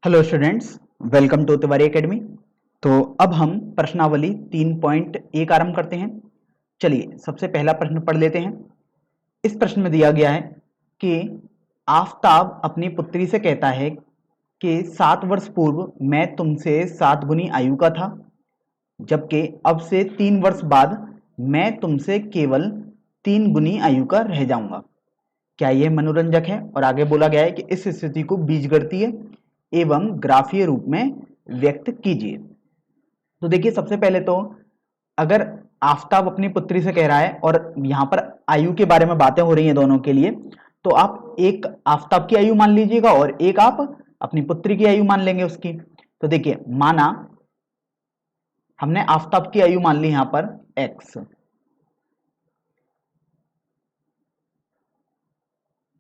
Hello students, welcome to Tiwari academy. तो अब हम प्रश्नावली 3.1 आरंभ करते हैं। चलिए सबसे पहला प्रश्न पढ़ लेते हैं। इस प्रश्न में दिया गया है कि आफताब अपनी पुत्री से कहता है कि 7 वर्ष पूर्व मैं तुमसे 7 गुनी आयु का था, जबकि अब से 3 वर्ष बाद मैं तुमसे केवल 3 गुनी आयु का रह जाऊंगा। क्या यह मनोरंजक है? और आगे बोला गया है कि इस स्थिति को बीजगणितीय एवं ग्राफीय रूप में व्यक्त कीजिए। तो देखिए सबसे पहले तो अगर आफताब अपनी पुत्री से कह रहा है और यहां पर आयु के बारे में बातें हो रही हैं दोनों के लिए, तो आप एक आफताब की आयु मान लीजिएगा और एक आप अपनी पुत्री की आयु मान लेंगे उसकी। तो देखिए माना हमने आफताब की आयु मान ली यहां पर x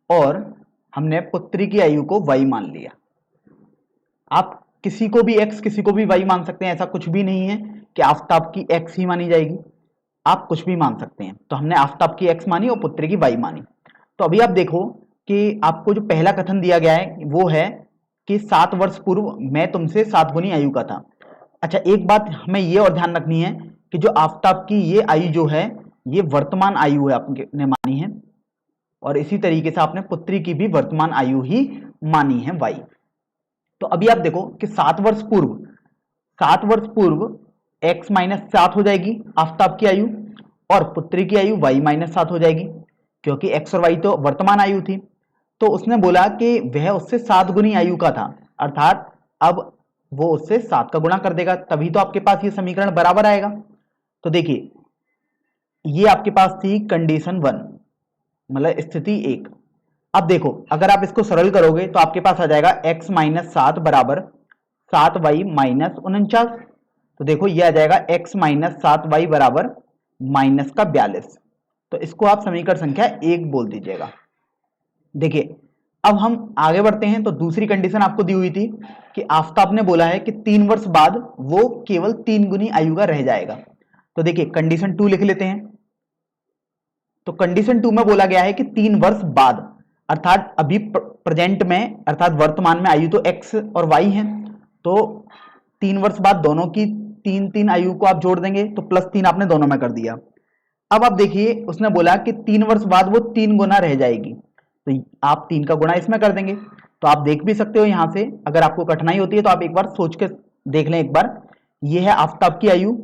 और हमने पुत्री की आयु को y मान लिया। आप किसी को भी x किसी को भी y मान सकते हैं, ऐसा कुछ भी नहीं है कि आफताब की x ही मानी जाएगी, आप कुछ भी मान सकते हैं। तो हमने आफताब की x मानी और पुत्री की y मानी। तो अभी आप देखो कि आपको जो पहला कथन दिया गया है वो है कि 7 वर्ष पूर्व मैं तुमसे 7 गुनी आयु का था। अच्छा, एक बात हमें ये और ध्यान रखनी है कि जो आफताब की ये आयु जो है ये वर्तमान आयु है आपने मानी है, और इसी तरीके से आपने पुत्री की भी वर्तमान आयु ही मानी है y। तो अभी आप देखो कि 7 वर्ष पूर्व x माइनस 7 हो जाएगी आफताब की आयु, और पुत्री की आयु y माइनस 7 हो जाएगी, क्योंकि x और y तो वर्तमान आयु थी। तो उसने बोला कि वह उससे 7 गुनी आयु का था, अर्थात अब वो उससे 7 का गुणा कर देगा, तभी तो आपके पास ये समीकरण बराबर आएगा। तो देखिए ये आपके पास थी कंडीशन 1, मतलब स्थिति 1। अब देखो अगर आप इसको सरल करोगे तो आपके पास आ जाएगा x माइनस 7 बराबर 7y माइनस 49। तो देखो ये आ जाएगा x माइनस 7y बराबर माइनस का 42। तो इसको आप समीकरण संख्या 1 बोल दीजिएगा। देखिए अब हम आगे बढ़ते हैं। तो दूसरी कंडीशन आपको दी हुई थी कि आफताब ने बोला है कि 3 वर्ष बाद वो केवल 3 गुनी आयु का रह जाएगा। तो देखिए कंडीशन 2 लिख लेते हैं। तो कंडीशन 2 में बोला गया है कि 3 वर्ष बाद, अर्थात अभी प्रेजेंट में अर्थात वर्तमान में आयु तो x और y है, तो 3 वर्ष बाद दोनों की 3 आयु को आप जोड़ देंगे तो +3 आपने दोनों में कर दिया। अब आप देखिए उसने बोला कि 3 वर्ष बाद वो 3 गुना रह जाएगी, तो आप 3 का गुणा इसमें कर देंगे। तो आप देख भी सकते हो यहां से, अगर आपको कठिनाई होती है तो आप एक बार सोच के देख लें एक बार। ये है आफताब की आयु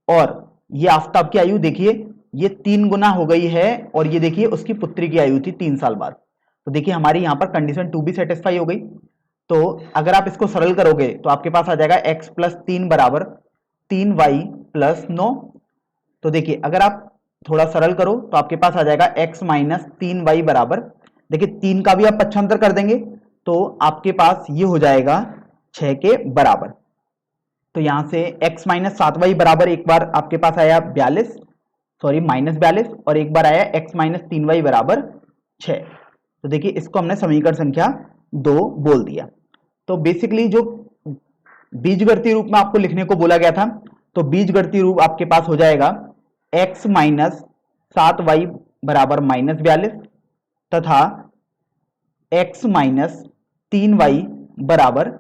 और ये आफताब की आयु, देखिए ये 3 गुना हो गई है, और ये देखिए उसकी पुत्री की आयु थी 3 साल बाद। तो देखिए हमारी यहां पर कंडीशन 2 भी सेटिस्फाई हो गई। तो अगर आप इसको सरल करोगे तो आपके पास आ जाएगा x प्लस 3 बराबर 3y प्लस 9। तो देखिए अगर आप थोड़ा सरल करो तो आपके पास आ जाएगा x माइनस 3y बराबर, देखिए 3 का भी आप पक्षांतर कर देंगे तो आपके पास ये हो जाएगा 6 के बराबर। तो यहां से x माइनस 7y बराबर एक बार आपके पास आया 42, सॉरी माइनस 42, और एक बार आया x माइनस 3y बराबर 6। तो देखिए इसको हमने समीकरण संख्या 2 बोल दिया। तो बेसिकली जो बीजगणितीय रूप में आपको लिखने को बोला गया था, तो बीजगणितीय रूप आपके पास हो जाएगा x माइनस 7y बराबर माइनस 42 तथा x माइनस 3y बराबर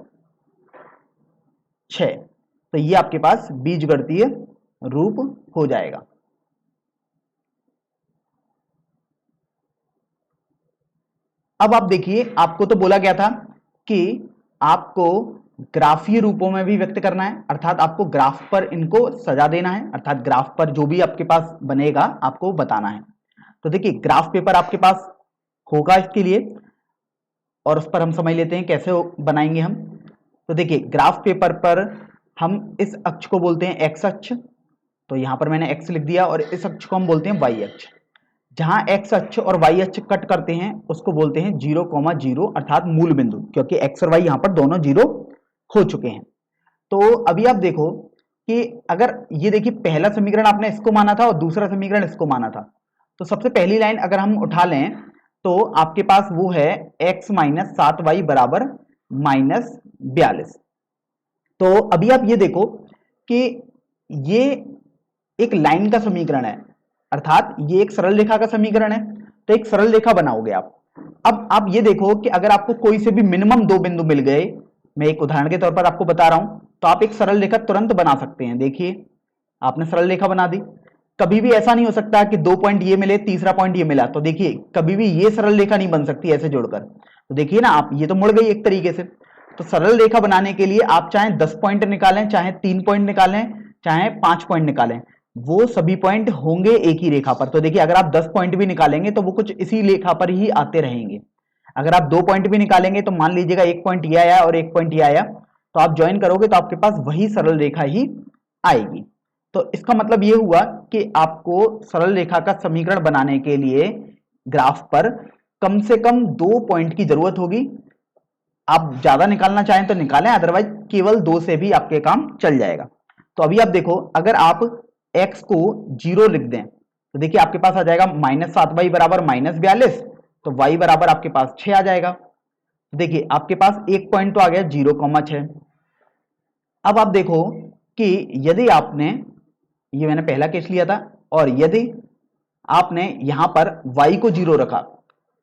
6। तो ये आपके पास बीजगणितीय रूप हो जाएगा। अब आप देखिए आपको तो बोला गया था कि आपको ग्राफीय रूपों में भी व्यक्त करना है, अर्थात आपको ग्राफ पर इनको सजा देना है, अर्थात ग्राफ पर जो भी आपके पास बनेगा आपको बताना है। तो देखिए ग्राफ पेपर आपके पास होगा इसके लिए, और उस पर हम समझ लेते हैं कैसे बनाएंगे हम। तो देखिए ग्राफ पेपर पर हम इस अक्ष को बोलते हैं एक्स अक्ष, तो यहां पर मैंने एक्स लिख दिया, और इस अक्ष को हम बोलते हैं वाई अक्ष। जहां एक्स अक्ष और वाई अक्ष कट करते हैं उसको बोलते हैं 0,0, अर्थात मूल बिंदु, क्योंकि एक्स और वाई यहां पर दोनों 0 हो चुके हैं। तो अभी आप देखो कि अगर ये देखिए पहला समीकरण आपने इसको माना था और दूसरा समीकरण इसको माना था, तो सबसे पहली लाइन अगर हम उठा लें तो आपके पास वो है x माइनस 7y बराबर माइनस 42। तो अभी आप ये देखो कि ये एक लाइन का समीकरण है, अर्थात ये एक सरल रेखा का समीकरण है। तो एक सरल रेखा बनाओगे आप, अब आप ये देखो कि अगर आपको कोई से भी मिनिमम दो बिंदु मिल गए, मैं एक उदाहरण के तौर पर आपको बता रहा हूं, तो आप एक सरल रेखा तुरंत बना सकते हैं। देखिए आपने सरल रेखा बना दी। कभी भी ऐसा नहीं हो सकता कि दो पॉइंट ये मिले तीसरा पॉइंट ये मिला, तो देखिए कभी भी ये सरल रेखा नहीं बन सकती ऐसे जोड़कर। तो देखिए ना आप, ये तो मुड़ गई एक तरीके से। तो सरल रेखा बनाने के लिए आप चाहे 10 पॉइंट निकालें, चाहे 3 पॉइंट निकालें, चाहे 5 पॉइंट निकालें, वो सभी पॉइंट होंगे एक ही रेखा पर। तो देखिए अगर आप 10 पॉइंट भी निकालेंगे तो वो कुछ इसी रेखा पर ही आते रहेंगे। अगर आप 2 पॉइंट भी निकालेंगे तो मान लीजिएगा एक पॉइंट ये आया और एक पॉइंट ये आया, तो आप ज्वाइन करोगे तो आपके पास वही सरल रेखा ही आएगी। तो इसका मतलब ये हुआ कि आपको सरल रेखा का समीकरण बनाने के लिए ग्राफ पर कम से कम 2 पॉइंट की जरूरत होगी। आप ज्यादा निकालना चाहें तो निकालें, अदरवाइज केवल 2 से भी आपके काम चल जाएगा। तो अभी आप देखो, अगर आप x को 0 लिख दें तो देखिए आपके पास आ जाएगा -7y बराबर -42, तो y बराबर आपके पास 6 आ जाएगा। देखिए आपके पास एक पॉइंट तो आ गया 0,6। अब आप देखो कि यदि आपने, ये मैंने पहला केस लिया था, और यदि आपने यहां पर y को 0 रखा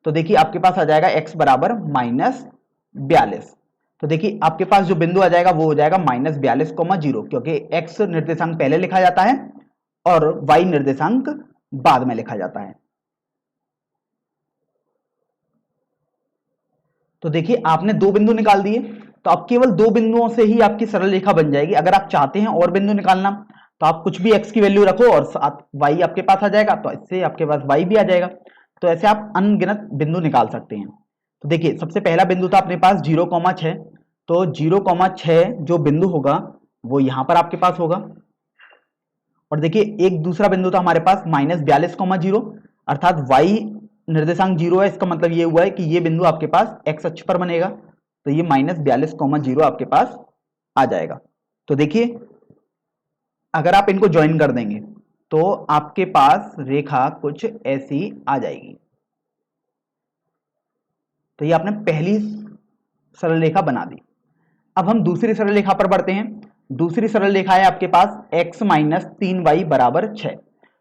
तो देखिए आपके पास आ जाएगा x बराबर -42। तो देखिए आपके पास जो बिंदु आ जाएगा वो हो जाएगा -42,0, क्योंकि x निर्देशांक पहले लिखा जाता है और y निर्देशांक बाद में लिखा जाता है। तो देखिए आपने दो बिंदु निकाल दिए, तो अब केवल दो बिंदुओं से ही आपकी सरल रेखा बन जाएगी। अगर आप चाहते हैं और बिंदु निकालना तो आप कुछ भी x की वैल्यू रखो और साथ y आपके पास आ जाएगा, तो इससे आपके पास y भी आ जाएगा। तो ऐसे आप अनगिनत बिंदु निकाल सकते हैं। तो देखिए सबसे पहला बिंदु था अपने पास 0,6, तो 0,6 जो बिंदु होगा वो यहां पर आपके पास होगा। और देखिए एक दूसरा बिंदु था हमारे पास -42,0, अर्थात y निर्देशांक 0 है, इसका मतलब ये हुआ है कि ये बिंदु आपके पास x अक्ष पर बनेगा, तो ये -42,0 आपके पास आ जाएगा। तो देखिए अगर आप इनको ज्वाइन कर देंगे तो आपके पास रेखा कुछ ऐसी आ जाएगी। तो ये आपने पहली सरल रेखा बना दी। अब हम दूसरी सरल रेखा पर बढ़ते हैं। दूसरी सरल रेखा है आपके पास x - 3y बराबर 6।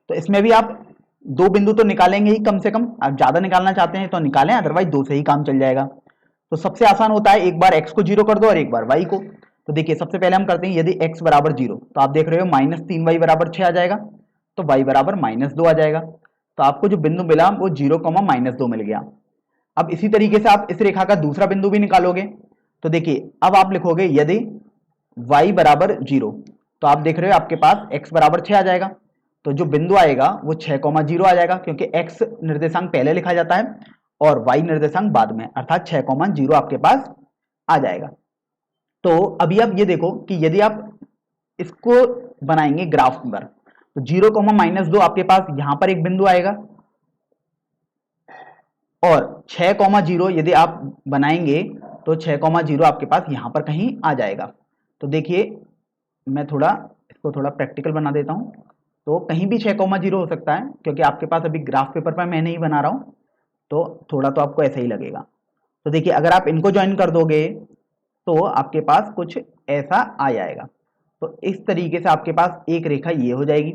तो इसमें भी आप दो बिंदु तो निकालेंगे ही कम से कम। आप ज्यादा निकालना चाहते हैं तो निकालें, अदरवाइज दो से ही काम चल जाएगा। तो सबसे आसान होता है एक बार x को 0 कर दो और एक बार y को। तो देखिए सबसे पहले हम करते हैं, यदि x बराबर 0 तो आप देख रहे हो -3y बराबर 6 आ जाएगा, तो y बराबर -2 आ जाएगा। तो आपको जो बिंदु मिला वो 0, -2 मिल गया। अब इसी तरीके से आप इस रेखा का दूसरा बिंदु भी निकालोगे। तो देखिए अब आप लिखोगे यदि y बराबर 0, तो आप देख रहे हो आपके पास x बराबर 6 आ जाएगा। तो जो बिंदु आएगा वो 6,0 आ जाएगा, क्योंकि x निर्देशांक पहले लिखा जाता है और y निर्देशांक बाद में, अर्थात 6,0 आपके पास आ जाएगा। तो अभी आप ये देखो कि यदि आप इसको बनाएंगे ग्राफ पर, तो 0, -2 आपके पास यहां पर एक बिंदु आएगा, और 6,0 यदि आप बनाएंगे तो 6,0 आपके पास यहां पर कहीं आ जाएगा। तो देखिए मैं थोड़ा इसको थोड़ा प्रैक्टिकल बना देता हूं। तो कहीं भी 6,0 हो सकता है, क्योंकि आपके पास अभी ग्राफ पेपर पर मैं नहीं बना रहा हूं, तो थोड़ा तो आपको ऐसा ही लगेगा। तो देखिए अगर आप इनको ज्वाइन कर दोगे तो आपके पास कुछ ऐसा आ जाएगा। तो इस तरीके से आपके पास एक रेखा ये हो जाएगी।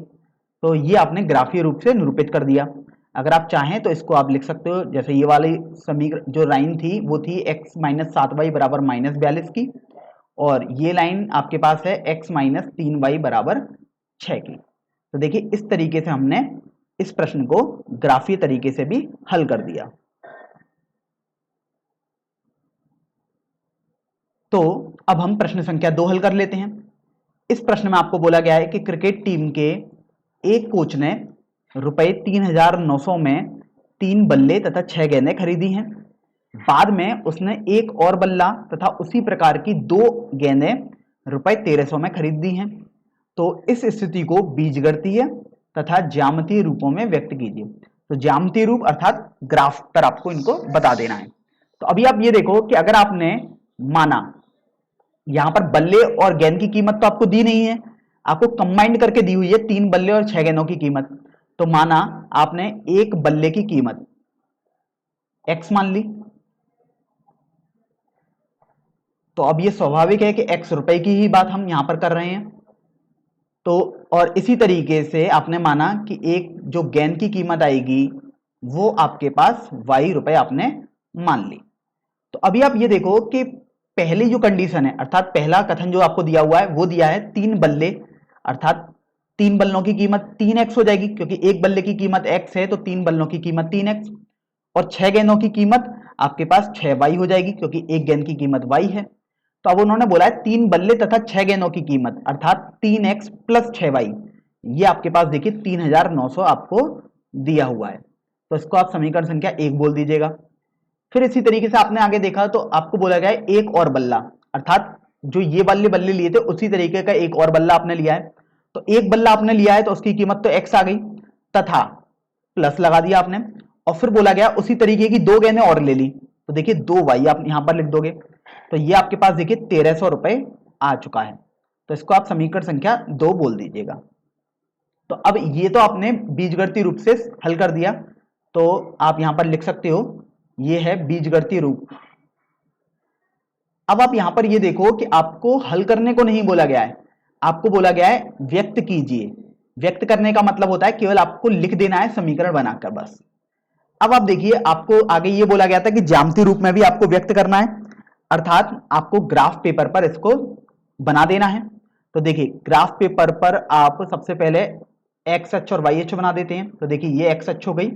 तो ये आपने ग्राफीय रूप से निरूपित कर दिया। अगर आप चाहें तो इसको आप लिख सकते हो, जैसे ये वाली समीकरण जो लाइन थी वो थी x - 7y बराबर -42 की, और ये लाइन आपके पास है x - 3y बराबर 6 की। तो देखिए इस तरीके से हमने इस प्रश्न को ग्राफीय तरीके से भी हल कर दिया। तो अब हम प्रश्न संख्या 2 हल कर लेते हैं। इस प्रश्न में आपको बोला गया है कि क्रिकेट टीम के एक कोच ने ₹3,900 में 3 बल्ले तथा 6 गेंदें खरीदी हैं। बाद में उसने एक और बल्ला तथा उसी प्रकार की 2 गेंदें ₹1,300 में खरीद दी हैं। तो इस स्थिति को बीजगणितीय तथा ज्यामितीय रूपों में व्यक्त कीजिए। तो ज्यामितीय रूप अर्थात ग्राफ पर आपको इनको बता देना है। तो अभी आप ये देखो कि अगर आपने माना, यहां पर बल्ले और गेंद की कीमत तो आपको दी नहीं है, आपको कंबाइंड करके दी हुई है 3 बल्ले और 6 गेंदों की कीमत। तो माना आपने एक बल्ले की कीमत x मान ली, तो अब ये स्वाभाविक है कि x रुपए की ही बात हम यहां पर कर रहे हैं। तो और इसी तरीके से आपने माना कि एक जो गेंद की कीमत आएगी वो आपके पास y रुपए आपने मान ली। तो अभी आप ये देखो कि पहली जो कंडीशन है, अर्थात पहला कथन जो आपको दिया हुआ है वो दिया है 3 बल्ले, अर्थात 3 बल्लों की कीमत 3x हो जाएगी, क्योंकि एक बल्ले की कीमत x है तो 3 बल्लों की कीमत 3x, और 6 गेंदों की कीमत आपके पास 6y हो जाएगी, क्योंकि एक गेंद की कीमत y है। तो अब उन्होंने बोला है 3 बल्ले तथा 6 गेंदों की कीमत अर्थात 3x प्लस 6y, ये आपके पास देखिए 3900 आपको दिया हुआ है। तो इसको आप समीकरण संख्या 1 बोल दीजिएगा। फिर इसी तरीके से आपने आगे देखा तो आपको बोला गया है एक और बल्ला, अर्थात जो ये वाले बल्ले लिए थे उसी तरीके का एक और बल्ला आपने लिया है। तो एक बल्ला आपने लिया है तो उसकी कीमत तो x आ गई, तथा प्लस लगा दिया आपने, और फिर बोला गया उसी तरीके की 2 गेंदें और ले ली, तो देखिए 2y आप यहां पर लिख दोगे, तो ये आपके पास देखिए 1300 रुपए आ चुका है। तो इसको आप समीकरण संख्या 2 बोल दीजिएगा। तो अब ये तो आपने बीजगणितीय रूप से हल कर दिया, तो आप यहां पर लिख सकते हो ये है बीजगणितीय रूप। अब आप यहां पर ये देखो कि आपको हल करने को नहीं बोला गया है, आपको बोला गया है व्यक्त कीजिए। व्यक्त करने का मतलब होता है केवल आपको लिख देना है समीकरण बनाकर, बस। अब आप देखिए आपको आगे ये बोला गया था कि ज्यामितीय रूप में भी आपको व्यक्त करना है, अर्थात आपको ग्राफ पेपर पर इसको बना देना है। तो देखिए ग्राफ पेपर पर आप सबसे पहले एक्स अक्ष और वाई अक्ष बना देते हैं। तो देखिए ये एक्स अक्ष हो गई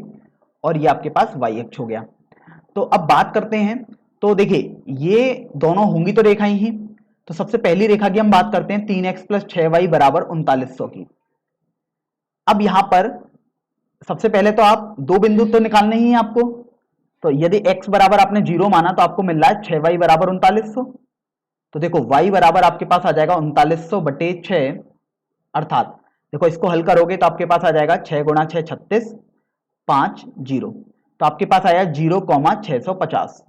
और ये आपके पास वाई अक्ष हो गया। तो अब बात करते हैं, तो देखिए ये दोनों होंगी तो रेखाएं ही। तो सबसे पहली रेखा की हम बात करते हैं 3x प्लस 6y बराबर 3900 की। अब यहां पर सबसे पहले तो आप दो बिंदु तो निकालने ही है आपको। तो यदि x बराबर आपने 0 माना तो आपको मिल रहा है 6y बराबर 3900। तो देखो y बराबर आपके पास आ जाएगा 3900 बटे 6, अर्थात देखो इसको हल करोगे तो आपके पास आ जाएगा 6 गुणा 6 36 5 0। तो आपके पास आया 0,650,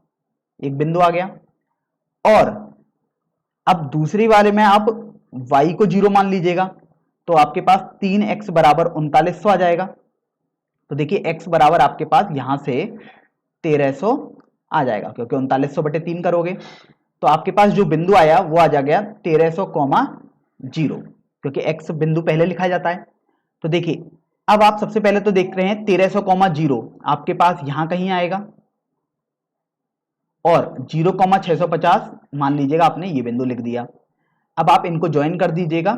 एक बिंदु आ गया। और अब दूसरी वाले में आप y को 0 मान लीजिएगा, तो आपके पास 3x बराबर 3900 आ जाएगा। तो देखिए x बराबर आपके पास यहां से 1300 आ जाएगा, क्योंकि 3900 बटे 3 करोगे तो आपके पास जो बिंदु आया वो आ जाएगा 1300,0, क्योंकि x बिंदु पहले लिखा जाता है। तो देखिए अब आप सबसे पहले तो देख रहे हैं 1300,0 आपके पास यहां कहीं आएगा, और 0,650 मान लीजिएगा आपने ये बिंदु लिख दिया। अब आप इनको ज्वाइन कर दीजिएगा,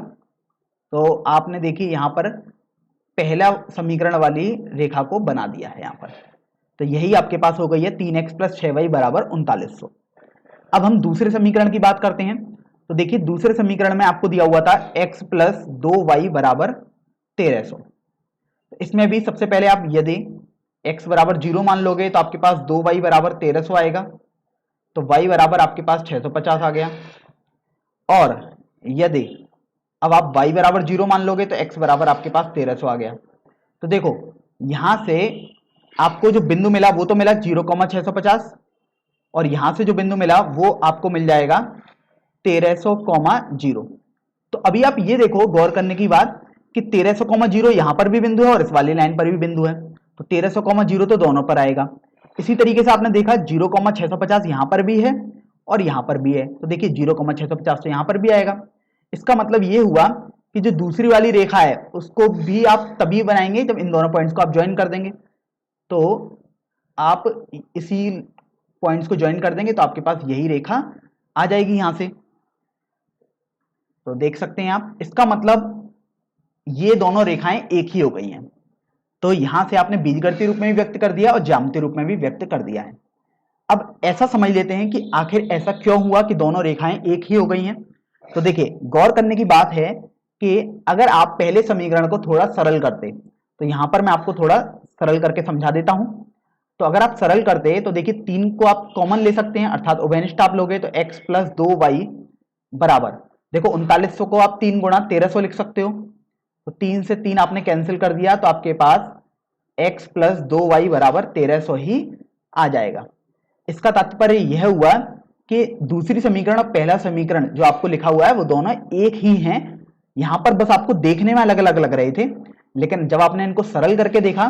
तो आपने देखिए यहां पर पहला समीकरण वाली रेखा को बना दिया है यहां पर। तो यही आपके पास हो गई है 3x प्लस 6y बराबर 3900। अब हम दूसरे समीकरण की बात करते हैं। तो देखिए दूसरे समीकरण में आपको दिया हुआ था x प्लस 2y बराबर 1300। इसमें भी सबसे पहले आप यदि x बराबर 0 मान लोगे तो आपके पास 2y बराबर 1300 आएगा, तो y बराबर आपके पास 650 आ गया। और यदि अब आप y बराबर 0 मान लोगे तो x बराबर आपके पास 1300 आ गया। तो देखो यहां से आपको जो बिंदु मिला वो तो मिला 0,650, और यहां से जो बिंदु मिला वो आपको मिल जाएगा 1300,0। तो अभी आप ये देखो गौर करने की बात कि 1300,0 यहां पर भी बिंदु है और इस वाली लाइन पर भी बिंदु है, तो 1300,0 तो दोनों पर आएगा। इसी तरीके से आपने देखा 0,650 यहां पर भी है और यहां पर भी है, तो देखिए 0,650 तो यहां पर भी आएगा। इसका मतलब ये हुआ कि जो दूसरी वाली रेखा है उसको भी आप तभी बनाएंगे जब इन दोनों पॉइंट्स को आप ज्वाइन कर देंगे। तो आप इसी पॉइंट्स को ज्वाइन कर देंगे तो आपके पास यही रेखा आ जाएगी यहां से। तो देख सकते हैं आप, इसका मतलब ये दोनों रेखाएं एक ही हो गई हैं। तो यहां से आपने बीजगणितीय रूप में भी व्यक्त कर दिया और ज्यामितीय रूप में भी व्यक्त कर दिया है। अब ऐसा समझ लेते हैं कि आखिर ऐसा क्यों हुआ कि दोनों रेखाएं एक ही हो गई हैं। तो देखिए गौर करने की बात है कि अगर आप पहले समीकरण को थोड़ा सरल करते, तो यहां पर मैं आपको थोड़ा सरल करके समझा देता हूं। तो अगर आप सरल करते तो देखिए 3 को आप कॉमन ले सकते हैं, अर्थात उभयनिष्ठ आप लोगे तो x प्लस 2y बराबर, देखो 3900 को आप 3 गुणा 1300 लिख सकते हो। तो 3 से 3 आपने कैंसिल कर दिया तो आपके पास x प्लस 2y बराबर 1300 ही आ जाएगा। इसका तात्पर्य यह हुआ कि दूसरी समीकरण और पहला समीकरण जो आपको लिखा हुआ है वो दोनों एक ही हैं। यहां पर बस आपको देखने में अलग अलग लग रहे थे, लेकिन जब आपने इनको सरल करके देखा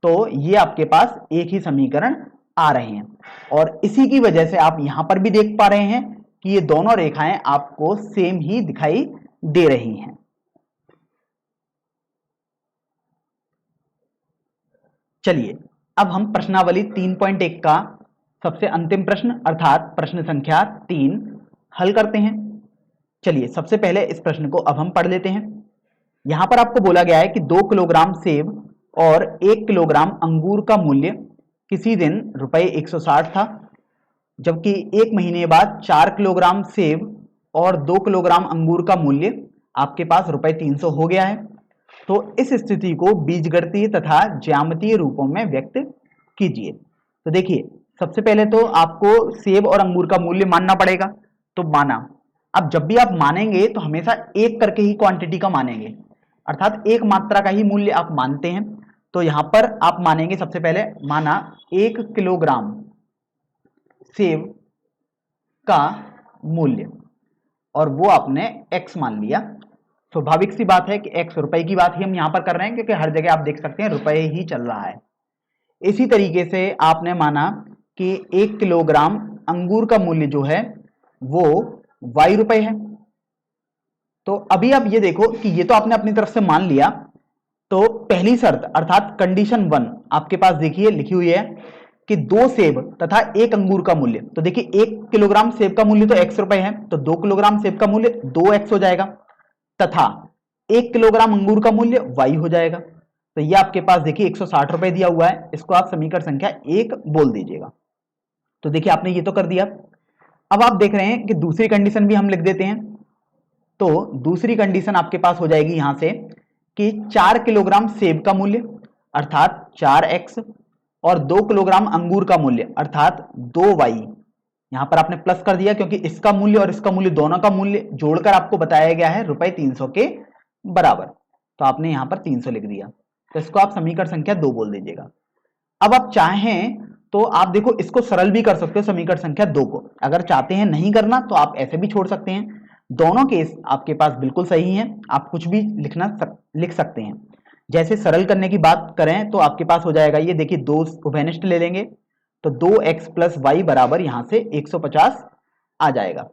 तो ये आपके पास एक ही समीकरण आ रहे हैं। और इसी की वजह से आप यहां पर भी देख पा रहे हैं कि ये दोनों रेखाएं आपको सेम ही दिखाई दे रही हैं। चलिए अब हम प्रश्नावली 3.1 का सबसे अंतिम प्रश्न अर्थात प्रश्न संख्या 3 हल करते हैं। चलिए सबसे पहले इस प्रश्न को अब हम पढ़ लेते हैं। यहां पर आपको बोला गया है कि 2 किलोग्राम सेब और 1 किलोग्राम अंगूर का मूल्य किसी दिन रुपए 160 था, जबकि एक महीने बाद 4 किलोग्राम सेब और 2 किलोग्राम अंगूर का मूल्य आपके पास रुपए 300 हो गया है। तो इस स्थिति को बीजगणितीय तथा ज्यामितीय रूपों में व्यक्त कीजिए। तो देखिए सबसे पहले तो आपको सेब और अंगूर का मूल्य मानना पड़ेगा, तो माना। अब जब भी आप मानेंगे तो हमेशा एक करके ही क्वांटिटी का मानेंगे, अर्थात एक मात्रा का ही मूल्य आप मानते हैं। तो यहां पर आप मानेंगे सबसे पहले, माना 1 किलोग्राम सेब का मूल्य और वो आपने x मान लिया। स्वाभाविक सी बात है कि x रुपए की बात ही हम यहां पर कर रहे हैं, क्योंकि हर जगह आप देख सकते हैं रुपए ही चल रहा है। इसी तरीके से आपने माना कि 1 किलोग्राम अंगूर का मूल्य जो है वो y रुपए है। तो अभी आप ये देखो कि ये तो आपने अपनी तरफ से मान लिया। तो पहली शर्त अर्थात कंडीशन 1 आपके पास देखिए लिखी हुई है कि 2 सेब तथा 1 अंगूर का मूल्य। तो देखिए 1 किलोग्राम सेब का मूल्य तो x रुपए है, तो 2 किलोग्राम सेब का मूल्य 2x हो जाएगा, तथा 1 किलोग्राम अंगूर का मूल्य y हो जाएगा। तो ये आपके पास देखिए 160 रुपए दिया हुआ है, इसको आप समीकरण संख्या 1 बोल दीजिएगा। तो देखिए आपने ये तो कर दिया। अब आप देख रहे हैं कि दूसरी कंडीशन भी हम लिख देते हैं। तो दूसरी कंडीशन आपके पास हो जाएगी यहां से कि 4 किलोग्राम सेब का मूल्य अर्थात 4x और 2 किलोग्राम अंगूर का मूल्य अर्थात 2y। यहां पर आपने प्लस कर दिया क्योंकि इसका मूल्य और इसका मूल्य दोनों का मूल्य जोड़कर आपको बताया गया है रुपए 300 के बराबर। तो आपने यहां पर 300 लिख दिया, तो इसको आप समीकरण संख्या 2 बोल दीजिएगा। अब आप चाहें तो आप देखो इसको सरल भी कर सकते हो समीकरण संख्या 2 को। अगर चाहते हैं नहीं करना तो आप ऐसे भी छोड़ सकते हैं। दोनों केस आपके पास बिल्कुल सही हैं, आप कुछ भी लिख सकते हैं। जैसे सरल करने की बात करें तो आपके पास हो जाएगा, ये देखिए 2 उभयनिष्ठ ले लेंगे तो 2x प्लस वाई बराबर यहां से 150 आ जाएगा,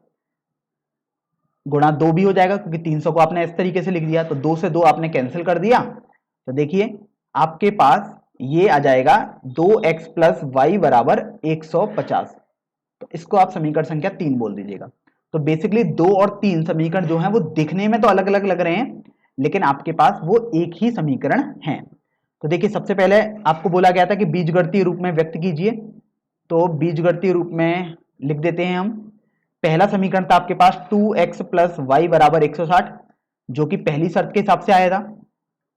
गुणा 2 भी हो जाएगा क्योंकि 300 को आपने इस तरीके से लिख दिया। तो 2 से 2 आपने कैंसिल कर दिया, तो देखिए आपके पास ये आ जाएगा 2x प्लस वाई बराबर 150। तो इसको आप समीकरण संख्या 3 बोल दीजिएगा। तो बेसिकली 2 और 3 समीकरण जो है वो दिखने में तो अलग अलग लग रहे हैं, लेकिन आपके पास वो एक ही समीकरण है। तो देखिए सबसे पहले आपको बोला गया था कि बीजगणितीय रूप में व्यक्त कीजिए, तो बीजगणितीय रूप में लिख देते हैं हम। पहला समीकरण था आपके पास 2x प्लस वाई बराबर 160, जो कि पहली शर्त के हिसाब से आया था।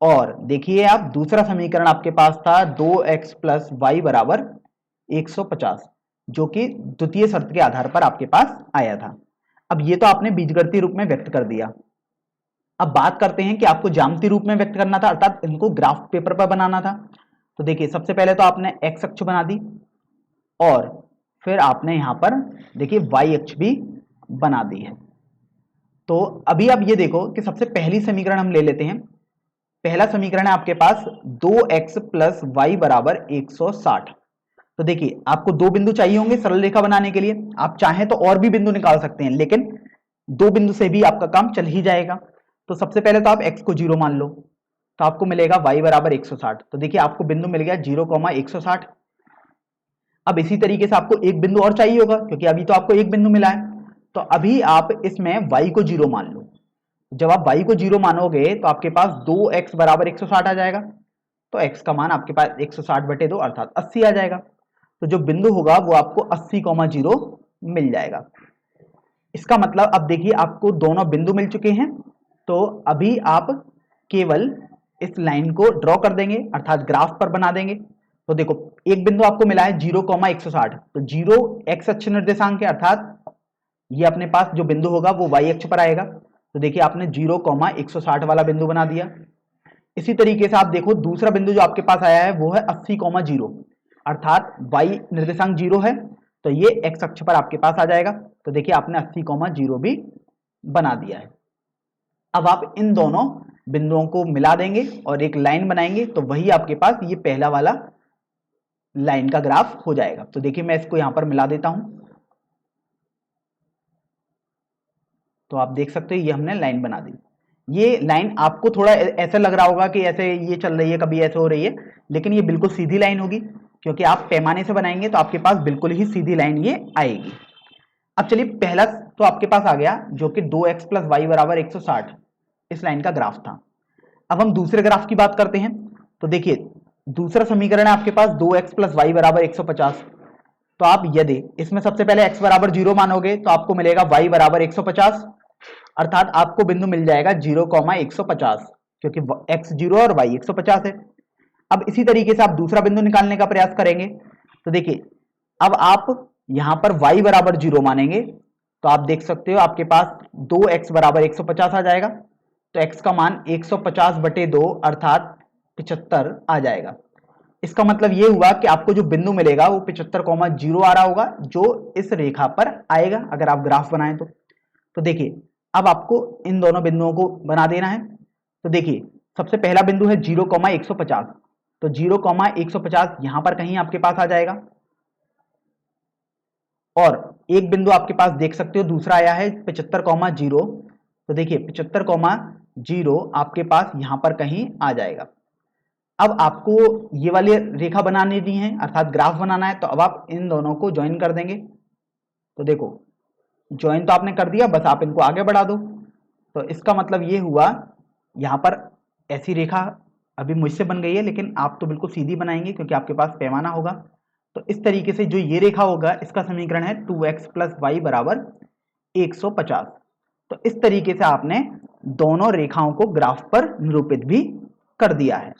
और देखिए आप दूसरा समीकरण आपके पास था 2x प्लस वाई बराबर 150, जो कि द्वितीय शर्त के आधार पर आपके पास आया था। अब ये तो आपने बीजगणितीय रूप में व्यक्त कर दिया। अब बात करते हैं कि आपको ज्यामितीय रूप में व्यक्त करना था, अर्थात इनको ग्राफ पेपर पर बनाना था। तो देखिए सबसे पहले तो आपने x अक्ष बना दी और फिर आपने यहां पर देखिए y अक्ष भी बना दी है। तो अभी आप ये देखो कि सबसे पहली समीकरण हम ले लेते हैं। पहला समीकरण है आपके पास 2x प्लस वाई बराबर 160। तो देखिए आपको 2 बिंदु चाहिए होंगे सरल रेखा बनाने के लिए। आप चाहें तो और भी बिंदु निकाल सकते हैं, लेकिन 2 बिंदु से भी आपका काम चल ही जाएगा। तो सबसे पहले तो आप x को 0 मान लो, तो आपको मिलेगा y बराबर 160। तो देखिए आपको बिंदु मिल गया 0,160। अब इसी तरीके से आपको एक बिंदु और चाहिए होगा, क्योंकि अभी तो आपको एक बिंदु मिला है। तो अभी आप इसमें y को 0 मान लो। जब आप y को 0 मानोगे तो आपके पास 2x बराबर 160 आ जाएगा। तो x का मान आपके पास 160/2 अर्थात 80 आ जाएगा। तो जो बिंदु होगा वो आपको 80,0 मिल जाएगा। इसका मतलब अब देखिए आपको दोनों बिंदु मिल चुके हैं। तो अभी आप केवल इस लाइन को ड्रॉ कर देंगे, अर्थात ग्राफ पर बना देंगे। तो देखो एक बिंदु आपको मिला है 0,160, तो 0 x अक्ष निर्देशांक है, अर्थात ये अपने पास जो बिंदु होगा वो y अक्ष पर आएगा। तो देखिए आपने 0,160 वाला बिंदु बना दिया। इसी तरीके से आप देखो दूसरा बिंदु जो आपके पास आया है वो है 80,0, अर्थात y निर्देशांक 0 है, तो ये x अक्ष पर आपके पास आ जाएगा। तो देखिए आपने 80,0 भी बना दिया है। अब आप इन दोनों बिंदुओं को मिला देंगे और एक लाइन बनाएंगे, तो वही आपके पास ये पहला वाला लाइन का ग्राफ हो जाएगा। तो देखिए मैं इसको यहां पर मिला देता हूं, तो आप देख सकते हो ये हमने लाइन बना दी। ये लाइन आपको थोड़ा ऐसा लग रहा होगा कि ऐसे ये चल रही है, कभी ऐसे हो रही है, लेकिन ये बिल्कुल सीधी लाइन होगी। क्योंकि आप पैमाने से बनाएंगे तो आपके पास बिल्कुल ही सीधी लाइन ये आएगी। अब चलिए, पहला तो आपके पास आ गया जो कि 2x प्लस वाई बराबर 160, इस लाइन का ग्राफ था। अब हम दूसरे ग्राफ की बात करते हैं। तो देखिए, दूसरा समीकरण है आपके पास 2x प्लस वाई बराबर 150। तो आप यदि इसमें सबसे पहले x बराबर 0 मानोगे तो आपको मिलेगा y बराबर 150, अर्थात आपको बिंदु मिल जाएगा 0,150, क्योंकि x 0 और y 150 है। अब इसी तरीके से आप दूसरा बिंदु निकालने का प्रयास करेंगे। तो देखिए, अब आप यहां पर y बराबर 0 मानेंगे तो आप देख सकते हो आपके पास 2x बराबर 150 आ जाएगा। तो x का मान 150/2 अर्थात 75 आ जाएगा। इसका मतलब ये हुआ कि आपको जो बिंदु मिलेगा वो 75,0 आ रहा होगा, जो इस रेखा पर आएगा अगर आप ग्राफ बनाएं तो देखिए, अब आपको इन दोनों बिंदुओं को बना देना है। तो देखिए, सबसे पहला बिंदु है 0,150, तो 0,150 यहां पर कहीं आपके पास आ जाएगा। और एक बिंदु आपके पास देख सकते हो दूसरा आया है 75,0, तो देखिए 75,0 आपके पास यहां पर कहीं आ जाएगा। अब आपको ये वाली रेखा बनानी दी है, अर्थात ग्राफ बनाना है, तो अब आप इन दोनों को ज्वाइन कर देंगे। तो देखो, ज्वाइन तो आपने कर दिया, बस आप इनको आगे बढ़ा दो। तो इसका मतलब ये हुआ, यहाँ पर ऐसी रेखा अभी मुझसे बन गई है, लेकिन आप तो बिल्कुल सीधी बनाएंगे क्योंकि आपके पास पैमाना होगा। तो इस तरीके से जो ये रेखा होगा इसका समीकरण है 2x प्लस वाई बराबर 150। तो इस तरीके से आपने दोनों रेखाओं को ग्राफ पर निरूपित भी कर दिया है।